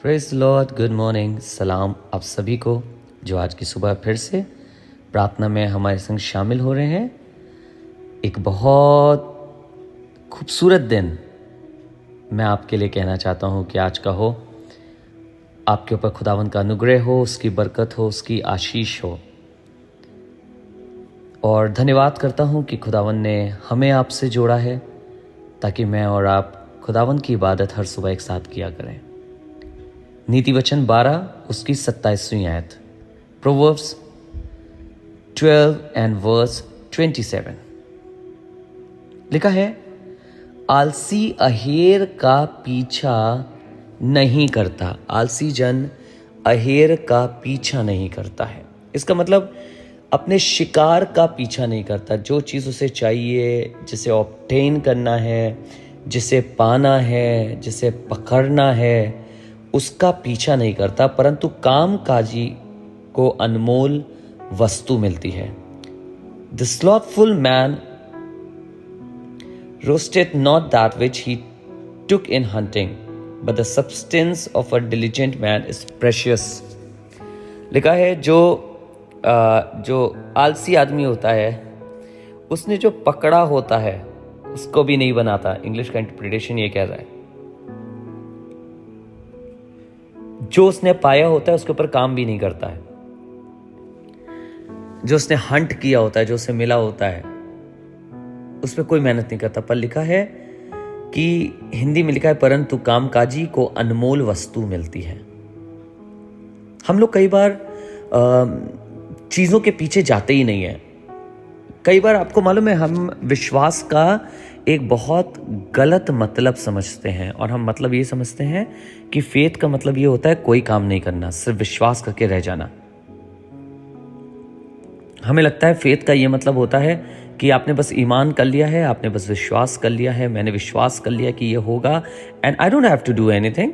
Praise Lord, good morning, सलाम आप सभी को जो आज की सुबह फिर से प्रार्थना में हमारे संग शामिल हो रहे हैं। एक बहुत खूबसूरत दिन मैं आपके लिए कहना चाहता हूँ कि आज का हो। आपके ऊपर खुदावंद का अनुग्रह हो, उसकी बरकत हो, उसकी आशीष हो। और धन्यवाद करता हूँ कि खुदावंद ने हमें आपसे जोड़ा है ताकि मैं और आप खुदावंद की इबादत हर सुबह एक साथ किया करें। नीति वचन 12 उसकी 27वीं आयत, प्रोवर्ब्स 12 एंड वर्स 27 लिखा है, आलसी अहेर का पीछा नहीं करता। आलसी जन अहेर का पीछा नहीं करता है। इसका मतलब अपने शिकार का पीछा नहीं करता। जो चीज़ उसे चाहिए, जिसे ऑब्टेन करना है, जिसे पाना है, जिसे पकड़ना है, उसका पीछा नहीं करता, परंतु कामकाजी को अनमोल वस्तु मिलती है। The slothful man roasted not that which he took in hunting, but the substance of a diligent man is precious। लिखा है जो आलसी आदमी होता है उसने जो पकड़ा होता है उसको भी नहीं बनाता। इंग्लिश का इंटरप्रिटेशन ये कह रहा है, जो उसने पाया होता है उसके ऊपर काम भी नहीं करता है। जो उसने हंट किया होता है, जो उसे मिला होता है, उस पर कोई मेहनत नहीं करता। पर लिखा है कि हिंदी में लिखा है, परंतु कामकाजी को अनमोल वस्तु मिलती है। हम लोग कई बार चीजों के पीछे जाते ही नहीं है। कई बार आपको मालूम है, हम विश्वास का एक बहुत गलत मतलब समझते हैं, और हम मतलब ये समझते हैं कि फेथ का मतलब ये होता है कोई काम नहीं करना, सिर्फ विश्वास करके रह जाना। हमें लगता है फेथ का ये मतलब होता है कि आपने बस ईमान कर लिया है, आपने बस विश्वास कर लिया है, मैंने विश्वास कर लिया कि ये होगा, and I don't have to do anything.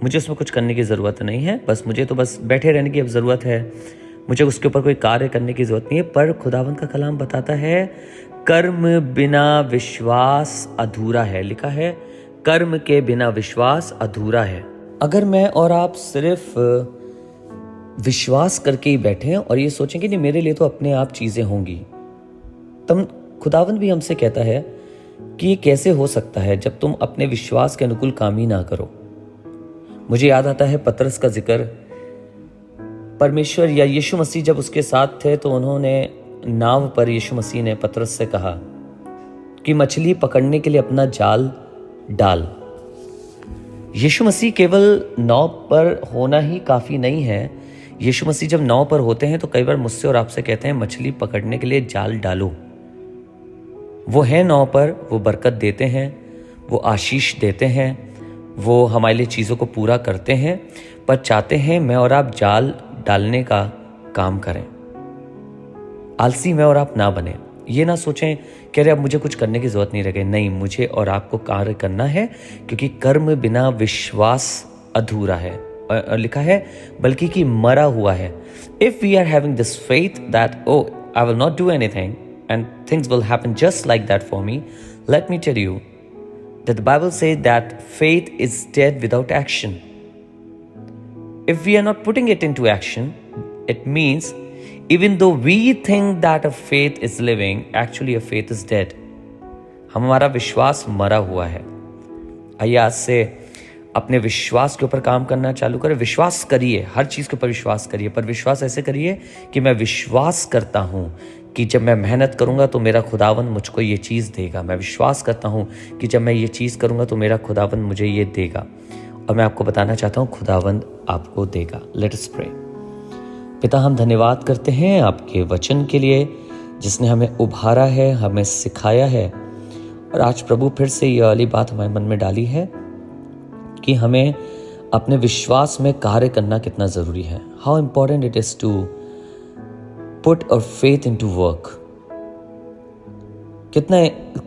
मुझे उसमें कुछ करने की ज़रूरत नहीं है, मुझे तो बस बैठे रहने की अब ज़रूरत है, मुझे उसके ऊपर कोई कार्य करने की ज़रूरत नहीं है। पर खुदावंद का कलाम बताता है, कर्म बिना विश्वास अधूरा है। लिखा है, कर्म के बिना विश्वास अधूरा है। अगर मैं और आप सिर्फ विश्वास करके ही बैठे और ये सोचेंगे कि मेरे लिए तो अपने आप चीज़ें होंगी, तब खुदावंद भी हमसे कहता है कि ये कैसे हो सकता है जब तुम अपने विश्वास के अनुकूल काम ही ना करो। मुझे याद आता है पतरस का जिक्र। परमेश्वर या यीशु मसीह जब उसके साथ थे तो उन्होंने नाव पर, यीशु मसीह ने पतरस से कहा कि मछली पकड़ने के लिए अपना जाल डाल। यीशु मसीह केवल नाव पर होना ही काफ़ी नहीं है। यीशु मसीह जब नाव पर होते हैं तो कई बार मुझसे और आपसे कहते हैं, मछली पकड़ने के लिए जाल डालो। वो है नाव पर, वो बरकत देते हैं, वो आशीष देते हैं, वो हमारे लिए चीज़ों को पूरा करते हैं, पर चाहते हैं मैं और आप जाल डालने का काम करें। आलसी मैं और आप ना बने। ये ना सोचें कि अरे अब मुझे कुछ करने की जरूरत नहीं रह गई। नहीं, मुझे और आपको कार्य करना है, क्योंकि कर्म बिना विश्वास अधूरा है। और लिखा है बल्कि कि मरा हुआ है। If we are having this faith that I will not do anything and things will happen just like that for me, let me tell you that the Bible says that faith is dead without action. If we are not putting it into action, it means even though we think that a faith is living, actually a faith is dead. हमारा विश्वास मरा हुआ है। आइए आज से अपने विश्वास के ऊपर काम करना चालू करें। विश्वास करिए, हर चीज़ के ऊपर विश्वास करिए, पर विश्वास ऐसे करिए कि मैं विश्वास करता हूँ कि जब मैं मेहनत करूंगा तो मेरा खुदावंद मुझको ये चीज़ देगा। मैं विश्वास करता हूँ कि जब मैं ये चीज़ करूंगा तो मेरा खुदावंद मुझे ये देगा। और मैं आपको बताना चाहता हूँ, खुदावंद आपको देगा। Let us pray. पिता, हम धन्यवाद करते हैं आपके वचन के लिए, जिसने हमें उभारा है, हमें सिखाया है। और आज प्रभु फिर से ये वाली बात हमारे मन में डाली है कि हमें अपने विश्वास में कार्य करना कितना ज़रूरी है। How important it is to Put our faith into work। कितना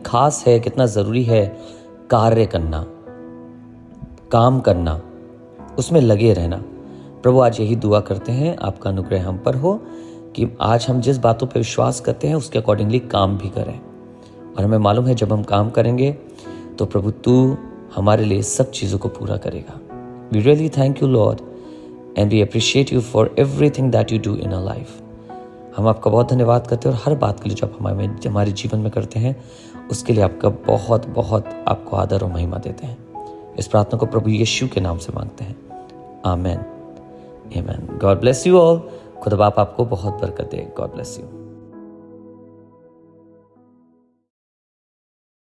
खास है, कितना ज़रूरी है कार्य करना, काम करना, उसमें लगे रहना। प्रभु आज यही दुआ करते हैं, आपका अनुग्रह हम पर हो कि आज हम जिस बातों पर विश्वास करते हैं उसके अकॉर्डिंगली काम भी करें। और हमें मालूम है जब हम काम करेंगे तो प्रभु तू हमारे लिए सब चीज़ों को पूरा करेगा। We really thank you, Lord, and we appreciate you for everything that you do in our life. हम आपका बहुत धन्यवाद करते हैं और हर बात के लिए जो आप हमारे जीवन में करते हैं उसके लिए आपका बहुत बहुत आपको आदर और महिमा देते हैं। इस प्रार्थना को प्रभु यीशु के नाम से मांगते हैं, आमेन, आमेन। God bless you all. खुदा बाप आपको बहुत बरकत दे। God bless you.